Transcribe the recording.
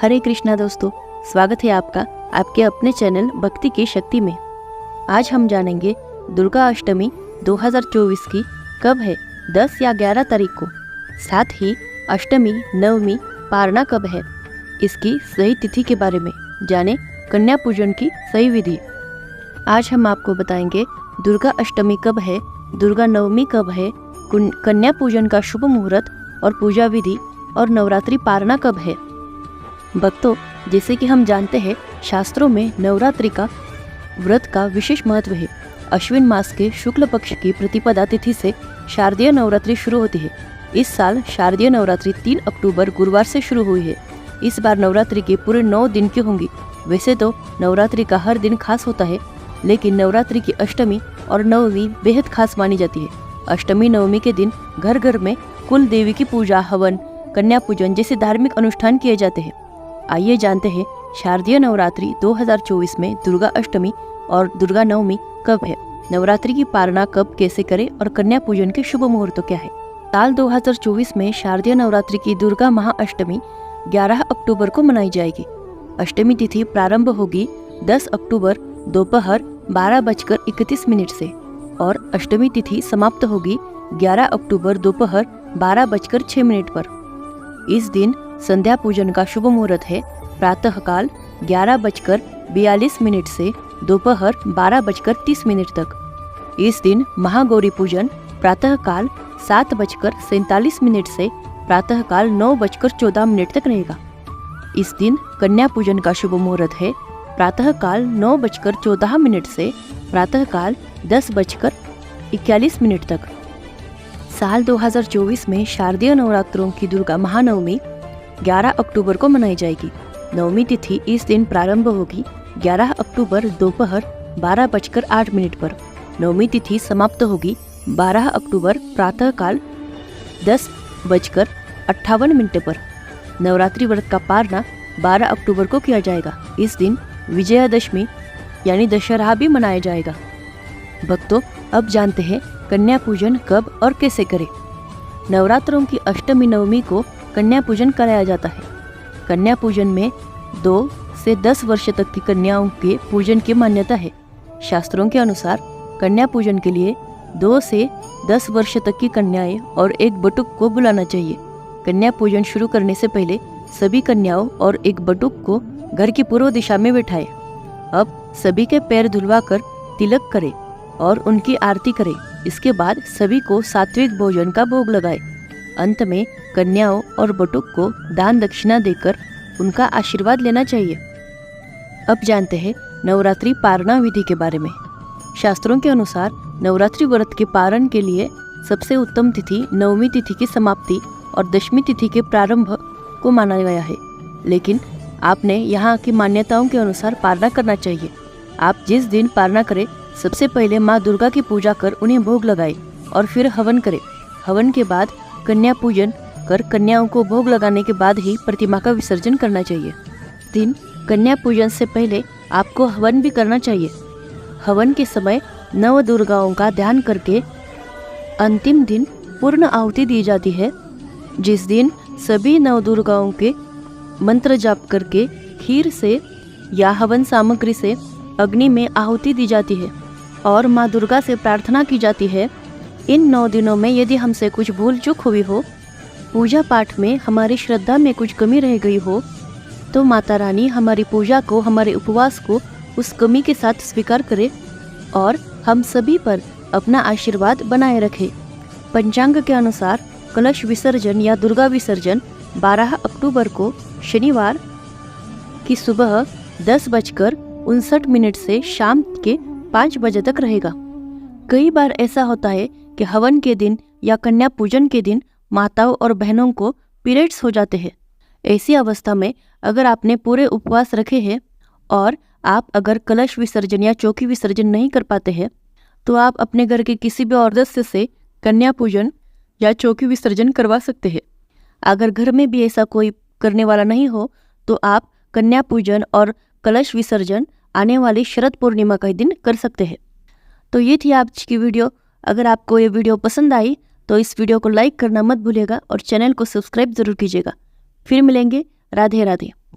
हरे कृष्णा दोस्तों, स्वागत है आपका आपके अपने चैनल भक्ति की शक्ति में। आज हम जानेंगे दुर्गा अष्टमी 2024 की कब है, 10 या 11 तारीख को। साथ ही अष्टमी, नवमी, पारना कब है, इसकी सही तिथि के बारे में जाने कन्या पूजन की सही विधि। आज हम आपको बताएंगे दुर्गा अष्टमी कब है, दुर्गा नवमी कब है, कन्या पूजन का शुभ मुहूर्त और पूजा विधि, और नवरात्रि पारना कब है। भक्तों, जैसे कि हम जानते हैं, शास्त्रों में नवरात्रि का व्रत का विशेष महत्व है। अश्विन मास के शुक्ल पक्ष की प्रतिपदा तिथि से शारदीय नवरात्रि शुरू होती है। इस साल शारदीय नवरात्रि 3 अक्टूबर गुरुवार से शुरू हुई है। इस बार नवरात्रि के पूरे 9 दिन की होंगी। वैसे तो नवरात्रि का हर दिन खास होता है, लेकिन नवरात्रि की अष्टमी और नवमी बेहद खास मानी जाती है। अष्टमी नवमी के दिन घर घर में कुल देवी की पूजा, हवन, कन्या पूजन जैसे धार्मिक अनुष्ठान किए जाते हैं। आइए जानते हैं शारदीय नवरात्रि 2024 में दुर्गा अष्टमी और दुर्गा नवमी कब है, नवरात्रि की पारना कब कैसे करें और कन्या पूजन के शुभ मुहूर्त क्या है। साल 2024 में शारदीय नवरात्रि की दुर्गा महाअष्टमी 11 अक्टूबर को मनाई जाएगी। अष्टमी तिथि प्रारंभ होगी 10 अक्टूबर दोपहर 12:31 से और अष्टमी तिथि समाप्त होगी 11 अक्टूबर दोपहर 12:06 पर। इस दिन संध्या पूजन का शुभ मुहूर्त है प्रातःकाल 11:42 से दोपहर 12:30 तक। इस दिन महागौरी पूजन प्रातःकाल 7:47 से प्रातःकाल 9:14 तक रहेगा। इस दिन कन्या पूजन का शुभ मुहूर्त है प्रातःकाल 9:14 से प्रातःकाल 10:41 तक। साल 2024 में शारदीय नवरात्रों की दुर्गा महानवमी 11 अक्टूबर को मनाई जाएगी। नवमी तिथि इस दिन प्रारंभ होगी 11 अक्टूबर दोपहर 12:08 पर। नवमी तिथि समाप्त होगी 12 अक्टूबर प्रातःकाल 10:58 पर। नवरात्रि व्रत का पारना 12 अक्टूबर को किया जाएगा। इस दिन विजयादशमी यानी दशहरा भी मनाया जाएगा। भक्तों, अब जानते हैं कन्या पूजन कब और कैसे करें। नवरात्रों की अष्टमी नवमी को कन्या पूजन कराया जाता है। कन्या पूजन में 2 से 10 वर्ष तक की कन्याओं के पूजन की मान्यता है। शास्त्रों के अनुसार कन्या पूजन के लिए 2 से 10 वर्ष तक की कन्याएं और एक बटुक को बुलाना चाहिए। कन्या पूजन शुरू करने से पहले सभी कन्याओं और एक बटुक को घर की पूर्व दिशा में बिठाएं। अब सभी के पैर धुलवाकर तिलक करें और उनकी आरती करें। इसके बाद सभी को सात्विक भोजन का भोग लगाएं। अंत में कन्याओं और बटुक को दान दक्षिणा देकर उनका आशीर्वाद लेना चाहिए। अब जानते हैं नवरात्रि पारना विधि के बारे में। शास्त्रों के अनुसार नवरात्रि व्रत के पारण के लिए सबसे उत्तम तिथि नवमी तिथि की समाप्ति और दशमी तिथि के प्रारंभ को माना गया है, लेकिन आपने यहाँ की मान्यताओं के अनुसार पारना करना चाहिए। आप जिस दिन पारना करें, सबसे पहले माँ दुर्गा की पूजा कर उन्हें भोग लगाए और फिर हवन करें। हवन के बाद कन्या पूजन कर कन्याओं को भोग लगाने के बाद ही प्रतिमा का विसर्जन करना चाहिए। दिन कन्या पूजन से पहले आपको हवन भी करना चाहिए। हवन के समय नव दुर्गाओं का ध्यान करके अंतिम दिन पूर्ण आहुति दी जाती है, जिस दिन सभी नव दुर्गाओं के मंत्र जाप करके खीर से या हवन सामग्री से अग्नि में आहुति दी जाती है और माँ दुर्गा से प्रार्थना की जाती है। इन 9 दिनों में यदि हमसे कुछ भूल चूक हुई हो, पूजा पाठ में हमारी श्रद्धा में कुछ कमी रह गई हो, तो माता रानी हमारी पूजा को, हमारे उपवास को उस कमी के साथ स्वीकार करे और हम सभी पर अपना आशीर्वाद बनाए रखे। पंचांग के अनुसार कलश विसर्जन या दुर्गा विसर्जन 12 अक्टूबर को शनिवार की सुबह 10:59 से शाम के 5 बजे तक रहेगा। कई बार ऐसा होता है कि हवन के दिन या कन्या पूजन के दिन माताओं और बहनों को पीरियड्स हो जाते हैं। ऐसी अवस्था में अगर आपने पूरे उपवास रखे हैं और आप अगर कलश विसर्जन या चौकी विसर्जन नहीं कर पाते हैं, तो आप अपने घर के किसी भी और सदस्य से कन्या पूजन या चौकी विसर्जन करवा सकते हैं। अगर घर में भी ऐसा कोई करने वाला नहीं हो, तो आप कन्या पूजन और कलश विसर्जन आने वाली शरद पूर्णिमा का दिन कर सकते हैं। तो ये थी आज की वीडियो। अगर आपको ये वीडियो पसंद आई तो इस वीडियो को लाइक करना मत भूलिएगा और चैनल को सब्सक्राइब जरूर कीजिएगा। फिर मिलेंगे। राधे राधे।